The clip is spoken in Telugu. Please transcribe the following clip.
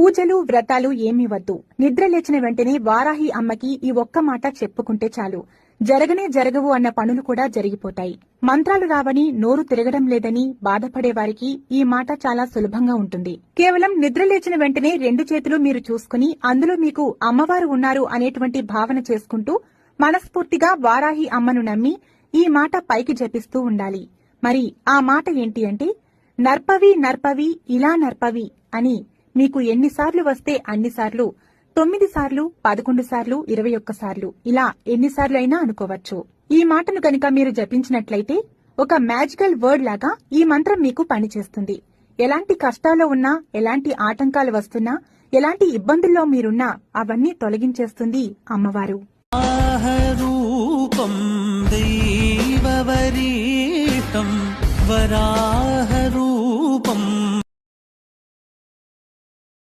పూజలు వ్రతాలు ఏమీ వద్దు. నిద్ర లేచిన వెంటనే వారాహి అమ్మకి ఈ ఒక్క మాట చెప్పుకుంటే చాలు, జరగనే జరగవు అన్న పనులు కూడా జరిగిపోతాయి. మంత్రాలు రావని, నోరు తిరగడం లేదని బాధపడే వారికి ఈ మాట చాలా సులభంగా ఉంటుంది. కేవలం నిద్ర లేచిన వెంటనే 2 చేతులు మీరు చూసుకుని అందులో మీకు అమ్మవారు ఉన్నారు అనేటువంటి భావన చేసుకుంటూ మనస్ఫూర్తిగా వారాహి అమ్మను నమ్మి ఈ మాట పైకి జపిస్తూ ఉండాలి. మరి ఆ మాట ఏంటి అంటే, నర్పవి నర్పవి ఇలా నర్పవి అని మీకు ఎన్నిసార్లు వస్తే అన్నిసార్లు, 9 సార్లు, 11 సార్లు, 21 సార్లు, ఇలా ఎన్నిసార్లు అయినా అనుకోవచ్చు. ఈ మాటను గనుక మీరు జపించినట్లయితే ఒక మ్యాజికల్ వర్డ్ లాగా ఈ మంత్రం మీకు పనిచేస్తుంది. ఎలాంటి కష్టాల్లో ఉన్నా, ఎలాంటి ఆటంకాలు వస్తున్నా, ఎలాంటి ఇబ్బందుల్లో మీరున్నా అవన్నీ తొలగించేస్తుంది అమ్మవారు. రూపం దైవవరీతం వరాహ రూపం